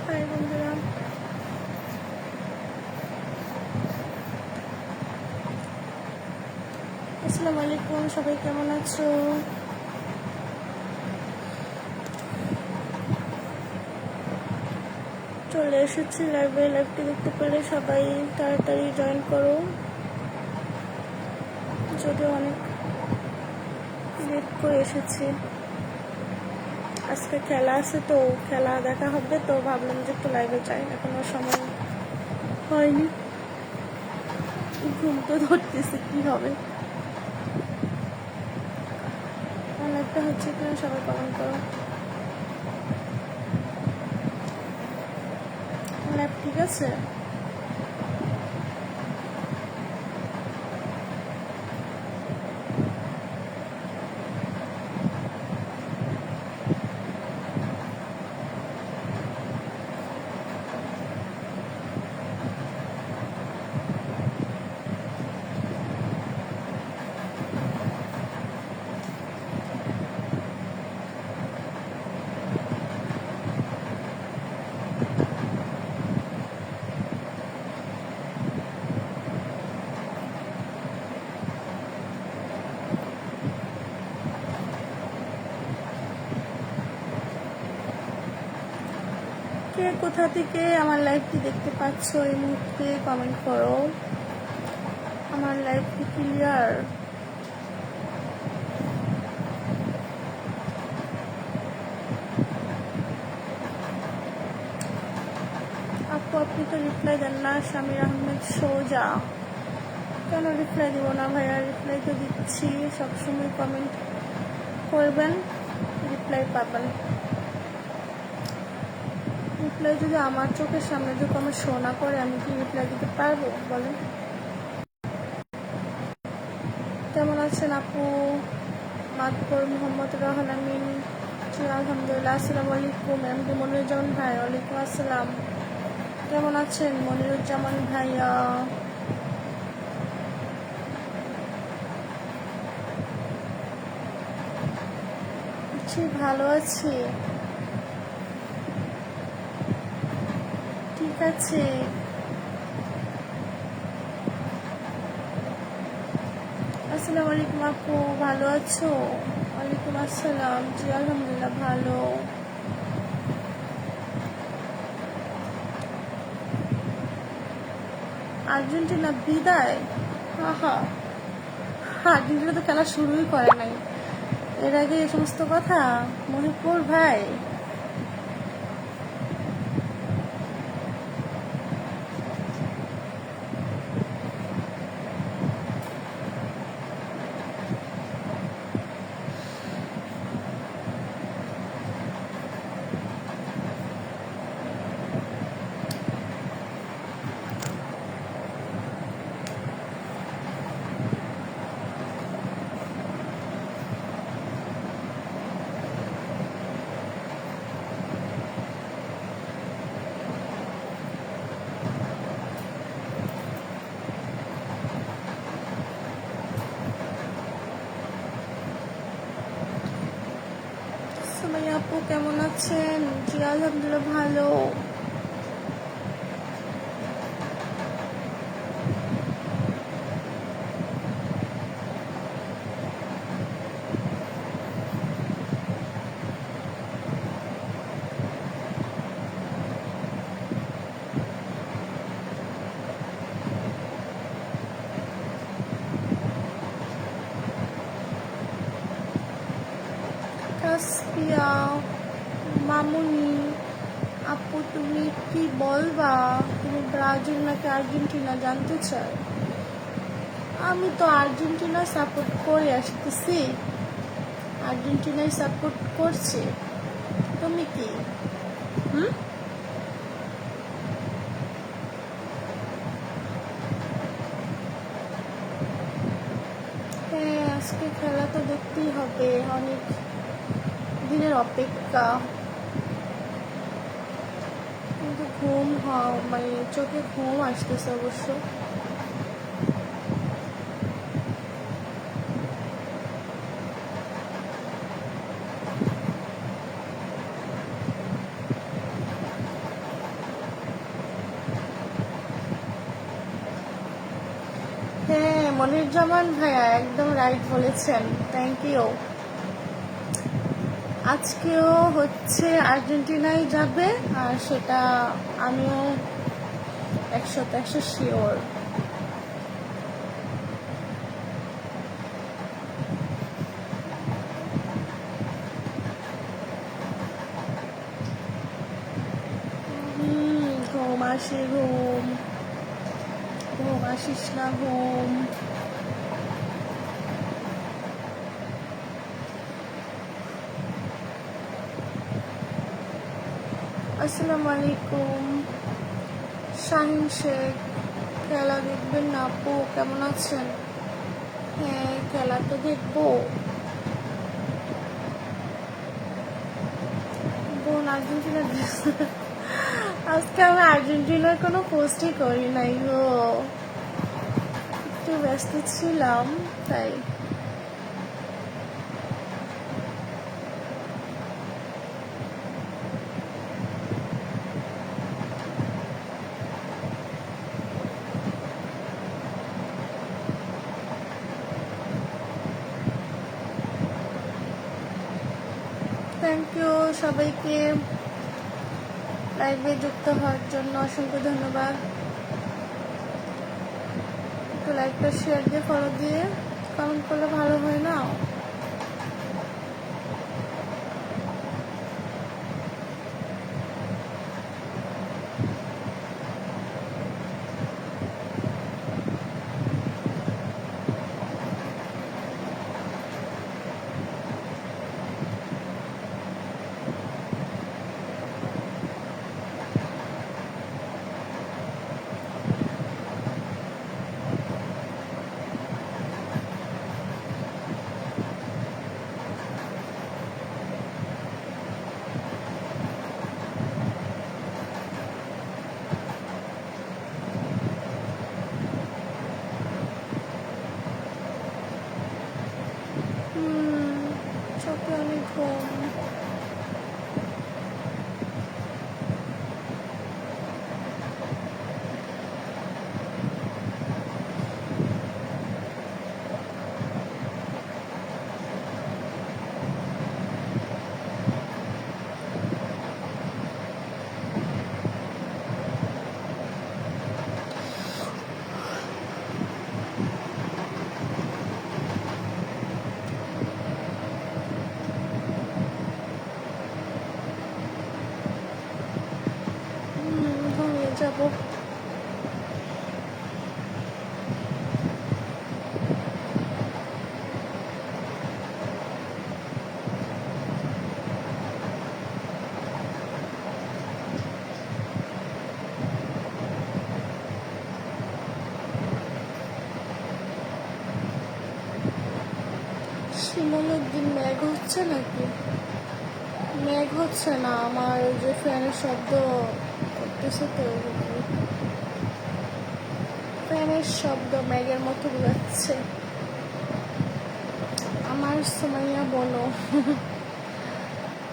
High বন্ধুরা, আসসালামু আলাইকুম। সবাই কেমন আছো? চলে এসেছি লাইভে। লাইভটি দেখতে পেলে সবাই তাড়াতাড়ি জয়েন করো, যদিও অনেক লেট করে এসেছি। আজকে খেলা আছে, তো খেলা দেখা হবে, তো ভাবলাম যে একটু লাইভে যাই। এখনো সময় হয়নি, ঘুম তো ধরতেছে, কি হবে। লাইভটা হচ্ছে কিনা সবাই কমেন্ট করো। লাইভ ঠিক আছে? কে কোথা থেকে আমার লাইভটি দেখতে পাচ্ছ এই মুহূর্তে কমেন্ট করো। আমার লাইভটি ক্লিয়ার? আপু আপনি তো রিপ্লাই দেন না। শামির আহমেদ সোজা। কেন রিপ্লাই দিব না ভাইয়া? রিপ্লাই তো দিচ্ছি, সবসময় কমেন্ট করবেন, রিপ্লাই পাবেন। রিপ্লাই যদি আমার চোখের সামনে যদি আমার শো না করে, আমি কি রিপ্লাই দিতে পারবো বলেন? কেমন আছেন আপু? মাতপুর মোহাম্মদ রাহান আমিন। জি আলহামদুলিল্লাহ। আসসালামু আলাইকুম। এমডি মনিরুজ্জামান ভাই। ওয়ালাইকুম আসসালাম। কেমন আছেন মনিরুজ্জামান ভাইয়া? জি ভালো আছি। ঠিক আছে। আসসালামু আলাইকুম আপু, ভালো আছো? ওয়ালাইকুম আসসালাম। জি আলহামদুলিল্লাহ ভালো। আর্জেন্টিনা বিদায়? হা, আর্জেন্টিনা তো খেলা শুরুই করে নাই, এর আগে এই সমস্ত কথা মহিপুর ভাই। সবাই আপু কেমন আছেন? জি আলহামদুলিল্লাহ ভালো। কাসপিয়া মামুনি আপু, তুমি কি বলবা? তুমি ব্রাজিল নাকি আর্জেন্টিনা জানতে চাই। আমি তো আর্জেন্টিনা সাপোর্ট করে আসতেছি, আর্জেন্টিনায় সাপোর্ট করছি। তুমি কি? হ্যাঁ, আজকে খেলা তো দেখতেই হবে, অনেক দিনের অপেক্ষা। কিন্তু ঘুম মানে চোখে ঘুম আসতেছে অবশ্য। মনিরুজ্জামান ভাইয়া একদম রাইট বলেছেন, থ্যাংক ইউ। আজকেও হচ্ছে আর্জেন্টিনায় যাবে, আর সেটা আমিও 100% শিওর। ঘুম আসে, ঘুম আসিস না, ঘুম। আসসালামু আলাইকুম শাহিন শেখ। খেলা দেখবেন না আপু? কেমন আছেন? হ্যাঁ, খেলা তো দেখবো। বোন আর্জেন্টিনা আজকে আমি আর্জেন্টিনার কোনো পোস্টই করি নাই গো, একটু ব্যস্ত ছিলাম তাই। থ্যাংক ইউ সবাইকে লাইভে যুক্ত হওয়ার জন্য, অসংখ্য ধন্যবাদ। একটু লাইভটা শেয়ার দিয়ে ফলো দিয়ে কমেন্ট করলে ভালো হয় না? চোখে অনেক ঘুম। ঘুমিয়ে যাবো। শিমুলের দিন মেঘ হচ্ছে নাকি? মেঘ হচ্ছে না, আমার ওই যে ফ্যানের শব্দ করতেছে তো, ফ্যানের শব্দ মেঘের মতো বোঝাচ্ছে। আমার সুমাইয়া বলো।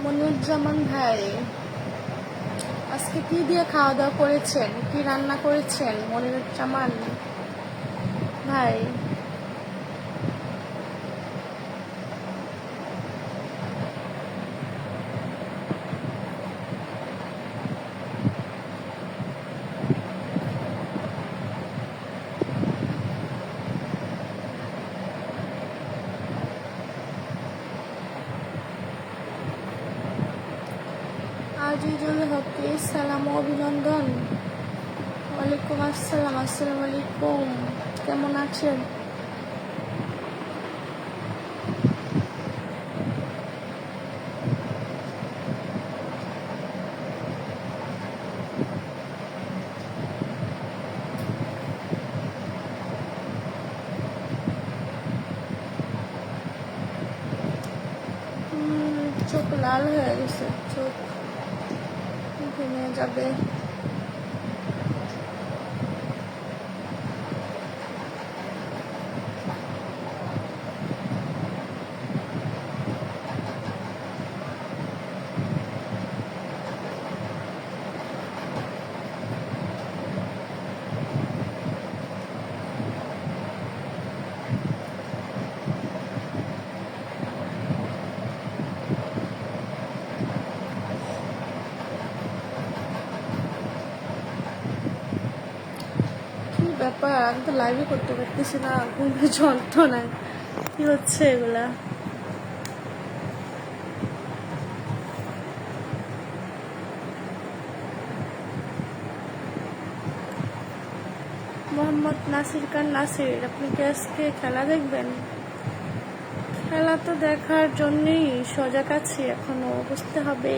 মনিরুজ্জামান ভাই, আজকে কি দিয়ে খাওয়া দাওয়া করেছেন? কি রান্না করেছেন মনিরুজ্জামান ভাই? আজিজুল হক, সালাম ও অভিনন্দন। ওয়ালাইকুম আসসালাম, আসসালামু আলাইকুম, কেমন আছেন? চোখ লাল হয়ে গেছে, চোখ ঘুমিয়ে যাবে। ব্যাপার, আমি তো লাইভে করতে পারতেছি না, ঘুমের যন্ত্রণায়। কি হচ্ছে এগুলা? মোহাম্মদ নাসির খান নাসির, আপনি কি আজকে খেলা দেখবেন? খেলা তো দেখার জন্যই সজাগ আছি, এখনো বুঝতে হবে।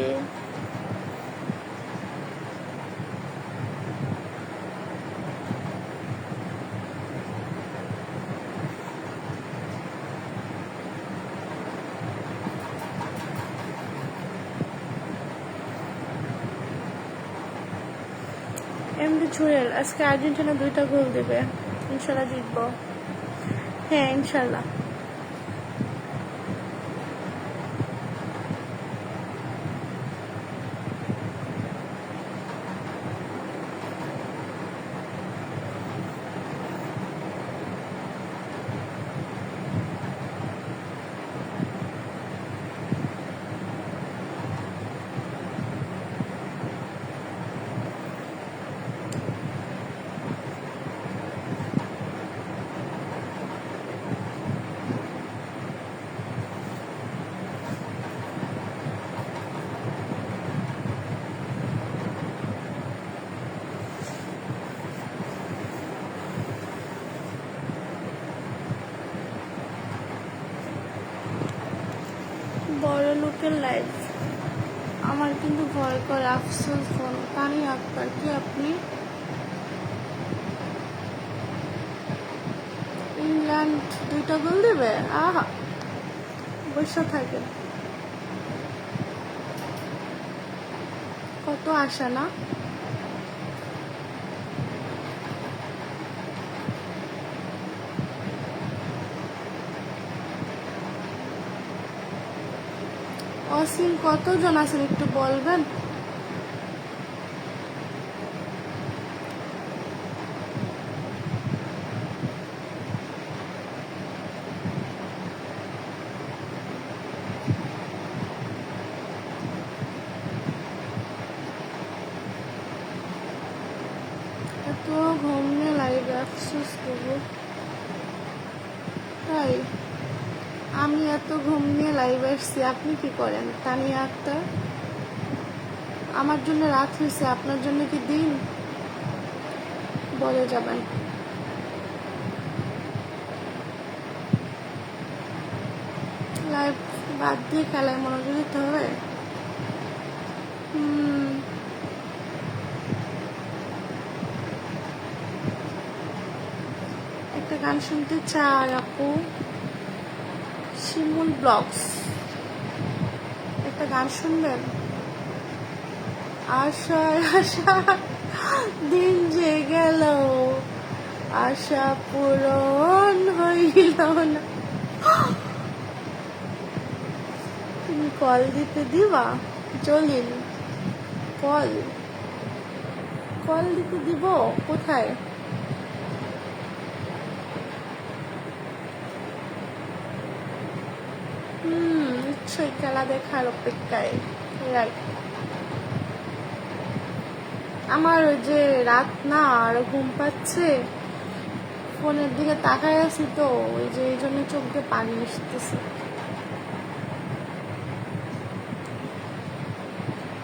এমডি জুয়েল, আজকে আর্জেন্টিনা 2টা গোল দেবে, ইনশাল্লাহ জিতবো। হ্যাঁ, ইনশাল্লাহ। বড় লোকের লাইফ, আমার কিন্তু ভয় করে। আফসোস ফোন তানি আক্তার, কি আপনি? ইংল্যান্ড 2টা গোল দেবে? আহা, বসে থাকেন। কত আশা না। অসীম কতজন আছেন একটু বলবেন? এত ঘুম নিয়ে লাইভে আফসোস করবো তাই? আমি এত ঘুম নিয়ে লাইভে আসছি, আপনি কি করেন তানিয়া আক্তার? আমার জন্য রাত হয়েছে, আপনার জন্য কি দিন? বলে যাবেন। লাইভ বাদ দিয়ে খেলায় মনোযোগ দিতে হবে। একটা গান শুনতে চাই আপু। শিমুল ব্লগস, একটা গান শুনবেন? আশায় আশা দিন যে গেল, আশা পূরণ হইল না। তুমি কল দিতে দিবা? জলিল, কল কল দিতে দিব? কোথায়? নিশ্চয়ই খেলা দেখার অপেক্ষায়। রাইট। আমার ওই যে রাত না, আর ঘুম পাচ্ছে, ফোনের দিকে তাকায় আছি তো, ওই যে এই জন্য চোখ দিয়ে পানি আসতেছে।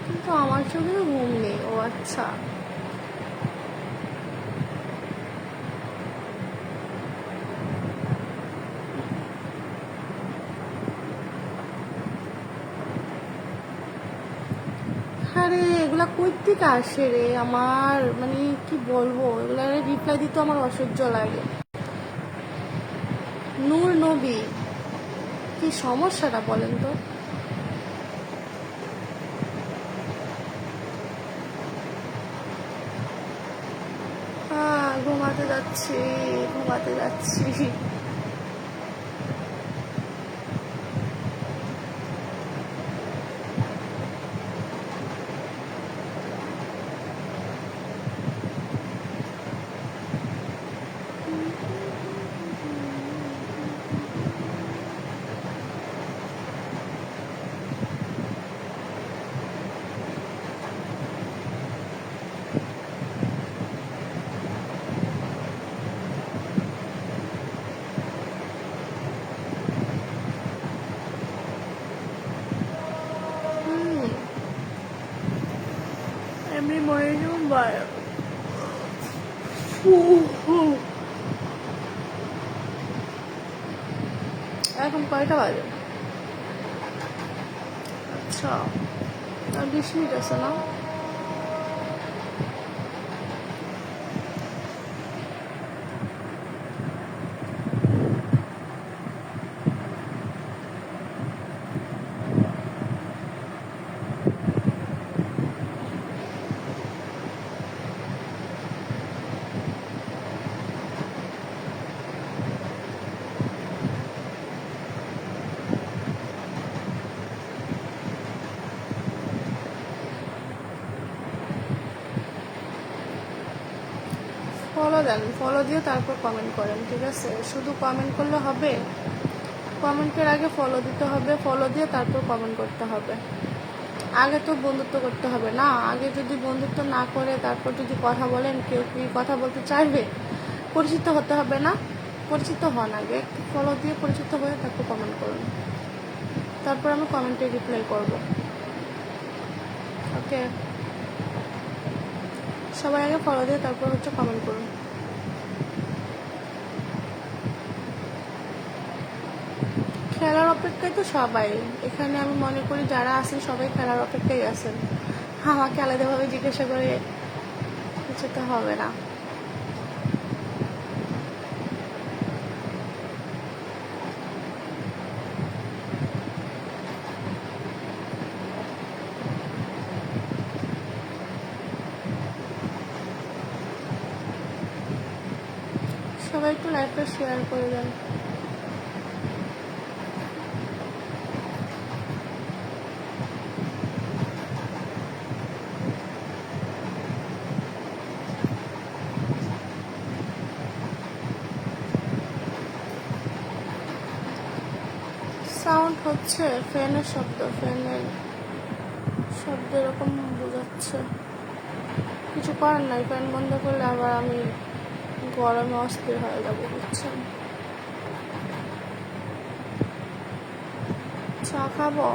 কিন্তু আমার চোখে ঘুম নেই। ও আচ্ছা, আরে এগুলা কই থেকে আসে রে? আমার মানে কি বলবো, এগুলা রিপ্লাই দিতে আমার অসহ্য লাগে। নূর নবী, কি সমস্যাটা বলেন তো? হ্যাঁ, ঘুমাতে যাচ্ছি, ঘুমাতে যাচ্ছি। এমনি মনে এখন কয়টা বাজে? আচ্ছা, আর 20 মিনিট আছে না? ফলো দেন, ফলো দিয়ে তারপর কমেন্ট করেন, ঠিক আছে? শুধু কমেন্ট করলে হবে? কমেন্টের আগে ফলো দিতে হবে, ফলো দিয়ে তারপর কমেন্ট করতে হবে। আগে তো বন্ধুত্ব করতে হবে না? আগে যদি বন্ধুত্ব না করে তারপর যদি কথা বলেন, কেউ কি কথা বলতে চাইবে? পরিচিত হতে হবে না? পরিচিত হন আগে, ফলো দিয়ে পরিচিত হয়ে তারপর কমেন্ট করুন, তারপর আমি কমেন্টে রিপ্লাই করব। ওকে, সবাই আগে ফলো দিয়ে তারপর হচ্ছে কমেন্ট করুন। খেলার অপেক্ষায় তো সবাই এখানে, আমি মনে করি যারা আছেন সবাই খেলার অপেক্ষায় আছেন। আমাকে আলাদাভাবে জিজ্ঞাসা করে কিছু তো হবে না। সবাই একটু লাইভটা শেয়ার করে দেন। সাউন্ড হচ্ছে ফ্যানের শব্দ, ফ্যানের শব্দ এরকম বোঝাচ্ছে। কিছু করার নাই, ফ্যান বন্ধ করলে আবার আমি গরমে অস্থির হয়ে যাবো, বুঝছেন? চা খাবো?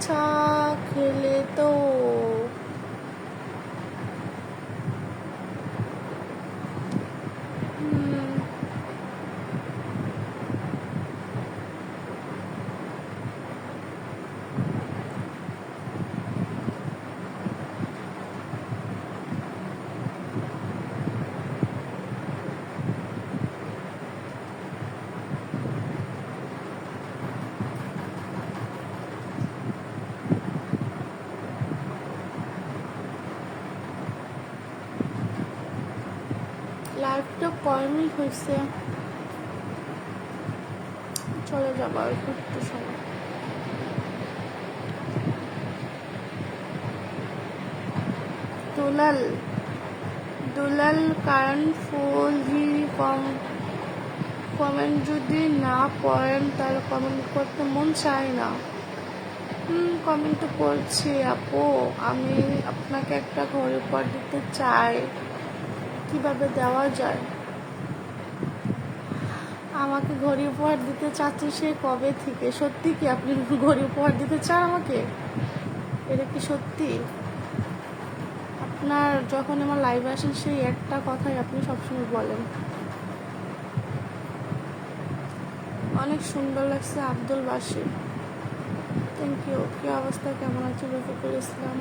চা খেলে তো লাইফটা কয় মিনিট হয়েছে? চলে যাবো আর একটু সময়। দুলাল, দুলাল কারণ ফুল কমেন্ট যদি না পড়েন তাহলে কমেন্ট করতে মন চায় না। কমেন্ট তো করছি আপু, আমি আপনাকে একটা ঘড়ি উপহার দিতে চাই, কিভাবে দেওয়া যায়? আমাকে ঘড়ি উপহার দিতে চাচ্ছি সে কবে থেকে। সত্যি কি আপনি ঘড়ি উপহার দিতে চান আমাকে? এটা কি সত্যি? আপনার যখন আমার লাইভে আসেন সেই একটা কথাই আপনি সবসময় বলেন। অনেক সুন্দর লাগছে আব্দুল বাসি, থ্যাংক ইউ। কি অবস্থা, কেমন আছে রফিকুল ইসলাম?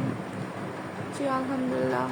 জি আলহামদুলিল্লাহ।